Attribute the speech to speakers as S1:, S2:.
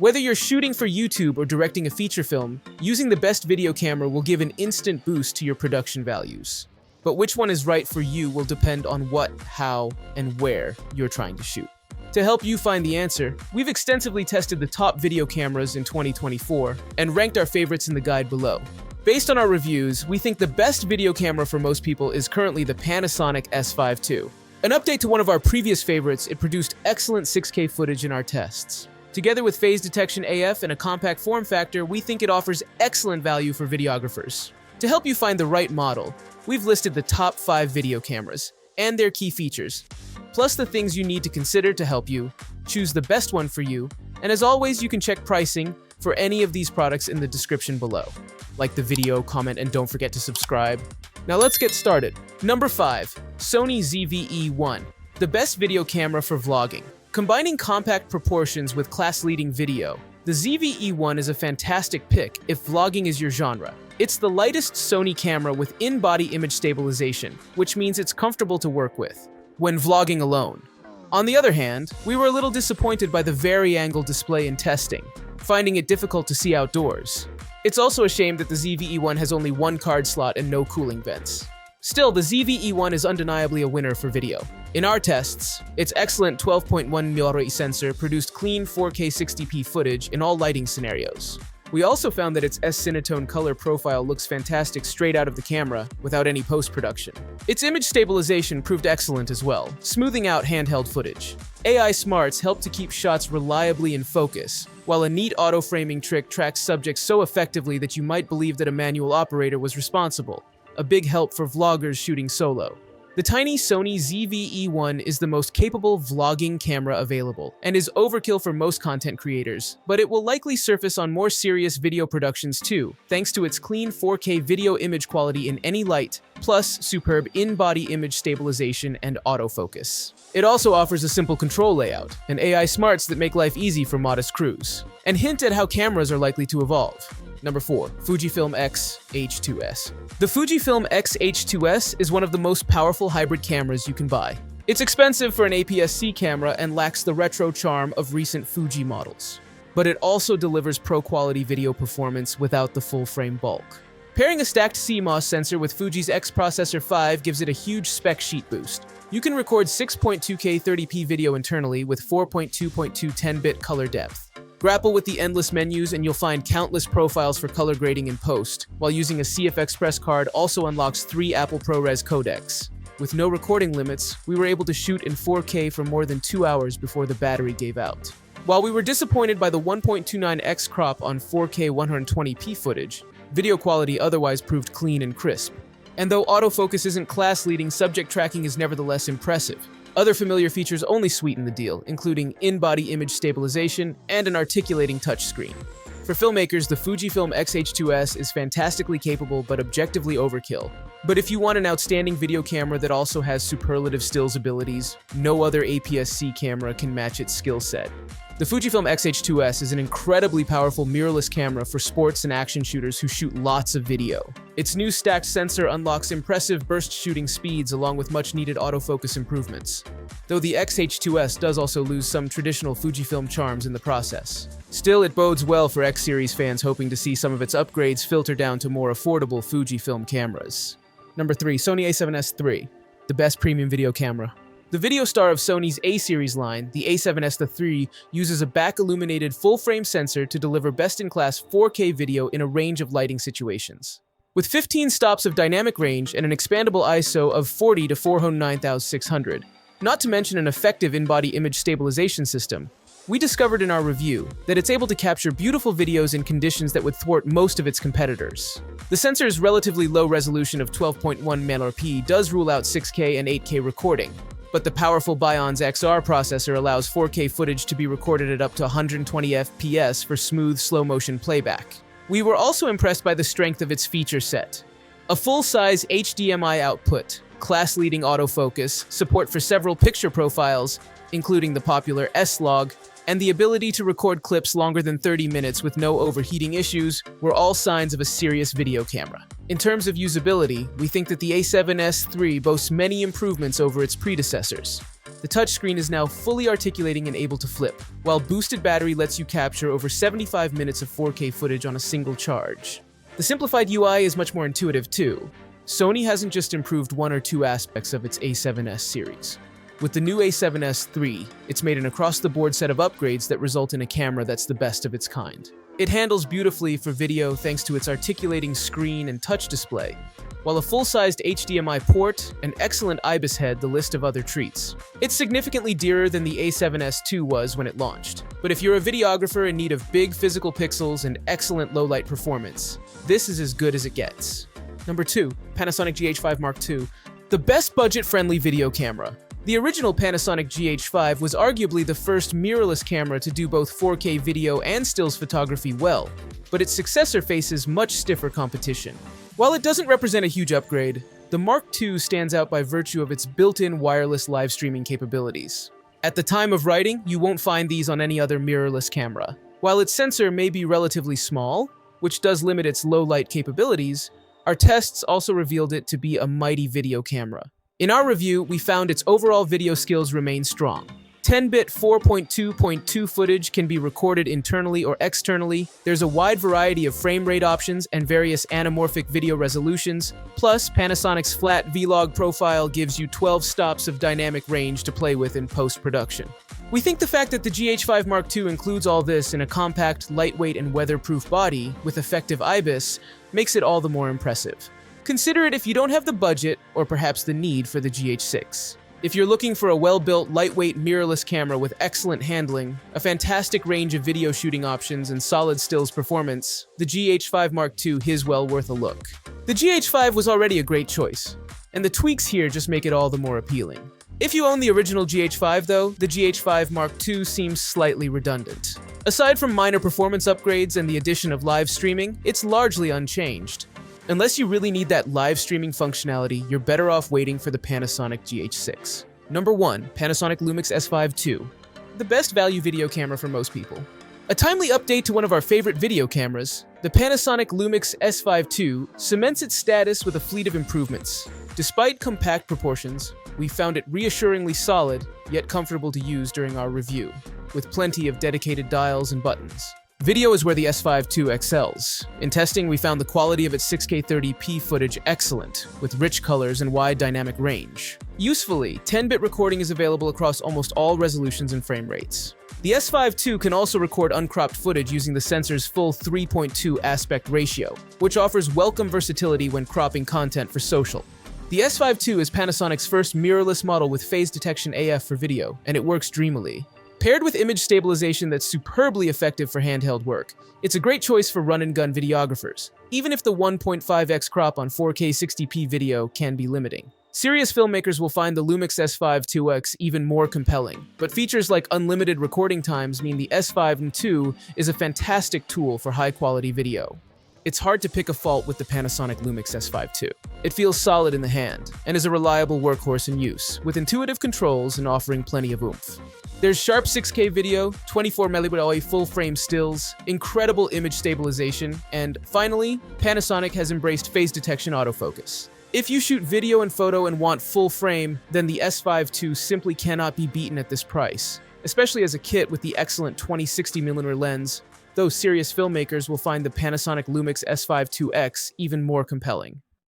S1: Whether you're shooting for YouTube or directing a feature film, using the best video camera will give an instant boost to your production values. But which one is right for you will depend on what, how, and where you're trying to shoot. To help you find the answer, we've extensively tested the top video cameras in 2024 and ranked our favorites in the guide below. Based on our reviews, we think the best video camera for most people is currently the Panasonic S5 II. An update to one of our previous favorites, it produced excellent 6K footage in our tests. Together with phase detection AF and a compact form factor, we think it offers excellent value for videographers. To help you find the right model, we've listed the top 5 video cameras and their key features, plus the things you need to consider to help you choose the best one for you. And as always, you can check pricing for any of these products in the description below. Like the video, comment, and don't forget to subscribe. Now let's get started. Number 5. Sony ZV-E1, the best video camera for vlogging. Combining compact proportions with class-leading video, the ZV-E1 is a fantastic pick if vlogging is your genre. It's the lightest Sony camera with in-body image stabilization, which means it's comfortable to work with when vlogging alone. On the other hand, we were a little disappointed by the vari-angle display in testing, finding it difficult to see outdoors. It's also a shame that the ZV-E1 has only one card slot and no cooling vents. Still, the ZV-E1 is undeniably a winner for video. In our tests, its excellent 12.1mm sensor produced clean 4K 60p footage in all lighting scenarios. We also found that its S-Cinetone color profile looks fantastic straight out of the camera without any post-production. Its image stabilization proved excellent as well, smoothing out handheld footage. AI smarts help to keep shots reliably in focus, while a neat auto-framing trick tracks subjects so effectively that you might believe that a manual operator was responsible. A big help for vloggers shooting solo. The tiny Sony ZV-E1 is the most capable vlogging camera available, and is overkill for most content creators, but it will likely surface on more serious video productions too, thanks to its clean 4K video image quality in any light, plus superb in-body image stabilization and autofocus. It also offers a simple control layout, and AI smarts that make life easy for modest crews, and hint at how cameras are likely to evolve. Number 4. Fujifilm X-H2S. The Fujifilm X-H2S is one of the most powerful hybrid cameras you can buy. It's expensive for an APS-C camera and lacks the retro charm of recent Fuji models. But it also delivers pro-quality video performance without the full-frame bulk. Pairing a stacked CMOS sensor with Fuji's X-Processor 5 gives it a huge spec sheet boost. You can record 6.2K 30p video internally with 4.2.2 10-bit color depth. Grapple with the endless menus and you'll find countless profiles for color grading in post, while using a CF Express card also unlocks 3 Apple ProRes codecs. With no recording limits, we were able to shoot in 4K for more than 2 hours before the battery gave out. While we were disappointed by the 1.29x crop on 4K 120p footage, video quality otherwise proved clean and crisp. And though autofocus isn't class-leading, subject tracking is nevertheless impressive. Other familiar features only sweeten the deal, including in-body image stabilization and an articulating touchscreen. For filmmakers, the Fujifilm X-H2S is fantastically capable but objectively overkill. But if you want an outstanding video camera that also has superlative stills abilities, no other APS-C camera can match its skill set. The Fujifilm X-H2S is an incredibly powerful mirrorless camera for sports and action shooters who shoot lots of video. Its new stacked sensor unlocks impressive burst shooting speeds along with much-needed autofocus improvements, though the X-H2S does also lose some traditional Fujifilm charms in the process. Still, it bodes well for X-Series fans hoping to see some of its upgrades filter down to more affordable Fujifilm cameras. Number 3. Sony a7S III, the best premium video camera. The video star of Sony's A-series line, the a7S III, uses a back-illuminated full-frame sensor to deliver best-in-class 4K video in a range of lighting situations. With 15 stops of dynamic range and an expandable ISO of 40 to 409,600, not to mention an effective in-body image stabilization system, we discovered in our review that it's able to capture beautiful videos in conditions that would thwart most of its competitors. The sensor's relatively low resolution of 12.1mm does rule out 6K and 8K recording, but the powerful Bion's XR processor allows 4K footage to be recorded at up to 120 FPS for smooth, slow-motion playback. We were also impressed by the strength of its feature set. A full-size HDMI output, class-leading autofocus, support for several picture profiles, including the popular S-Log, and the ability to record clips longer than 30 minutes with no overheating issues were all signs of a serious video camera. In terms of usability, we think that the A7S III boasts many improvements over its predecessors. The touchscreen is now fully articulating and able to flip, while boosted battery lets you capture over 75 minutes of 4K footage on a single charge. The simplified UI is much more intuitive too. Sony hasn't just improved one or two aspects of its A7S series. With the new A7S III, it's made an across-the-board set of upgrades that result in a camera that's the best of its kind. It handles beautifully for video thanks to its articulating screen and touch display, while a full-sized HDMI port, an excellent IBIS head, the list of other treats. It's significantly dearer than the A7S II was when it launched, but if you're a videographer in need of big physical pixels and excellent low-light performance, this is as good as it gets. Number 2. Panasonic GH5 Mark II, the best budget-friendly video camera. The original Panasonic GH5 was arguably the first mirrorless camera to do both 4K video and stills photography well, but its successor faces much stiffer competition. While it doesn't represent a huge upgrade, the Mark II stands out by virtue of its built-in wireless live streaming capabilities. At the time of writing, you won't find these on any other mirrorless camera. While its sensor may be relatively small, which does limit its low-light capabilities, our tests also revealed it to be a mighty video camera. In our review, we found its overall video skills remain strong. 10-bit 4.2.2 footage can be recorded internally or externally. There's a wide variety of frame rate options and various anamorphic video resolutions. Plus, Panasonic's flat vlog profile gives you 12 stops of dynamic range to play with in post-production. We think the fact that the GH5 Mark II includes all this in a compact, lightweight, and weatherproof body with effective IBIS makes it all the more impressive. Consider it if you don't have the budget or perhaps the need for the GH6. If you're looking for a well-built, lightweight, mirrorless camera with excellent handling, a fantastic range of video shooting options, and solid stills performance, the GH5 Mark II is well worth a look. The GH5 was already a great choice, and the tweaks here just make it all the more appealing. If you own the original GH5 though, the GH5 Mark II seems slightly redundant. Aside from minor performance upgrades and the addition of live streaming, it's largely unchanged. Unless you really need that live streaming functionality, you're better off waiting for the Panasonic GH6. Number 1. Panasonic Lumix S5 II, the best value video camera for most people. A timely update to one of our favorite video cameras, the Panasonic Lumix S5 II cements its status with a fleet of improvements. Despite compact proportions, we found it reassuringly solid, yet comfortable to use during our review, with plenty of dedicated dials and buttons. Video is where the S5 II excels. In testing, we found the quality of its 6K 30p footage excellent, with rich colors and wide dynamic range. Usefully, 10-bit recording is available across almost all resolutions and frame rates. The S5 II can also record uncropped footage using the sensor's full 3.2 aspect ratio, which offers welcome versatility when cropping content for social. The S5 II is Panasonic's first mirrorless model with phase detection AF for video, and it works dreamily. Paired with image stabilization that's superbly effective for handheld work, it's a great choice for run-and-gun videographers, even if the 1.5x crop on 4K 60p video can be limiting. Serious filmmakers will find the Lumix S5 IIX even more compelling, but features like unlimited recording times mean the S5 II is a fantastic tool for high-quality video. It's hard to pick a fault with the Panasonic Lumix S5 II. It feels solid in the hand, and is a reliable workhorse in use, with intuitive controls and offering plenty of oomph. There's sharp 6K video, 24mm full-frame stills, incredible image stabilization, and finally, Panasonic has embraced phase detection autofocus. If you shoot video and photo and want full frame, then the S5 II simply cannot be beaten at this price, especially as a kit with the excellent 20-60mm lens. Those serious filmmakers will find the Panasonic Lumix S5 IIX even more compelling.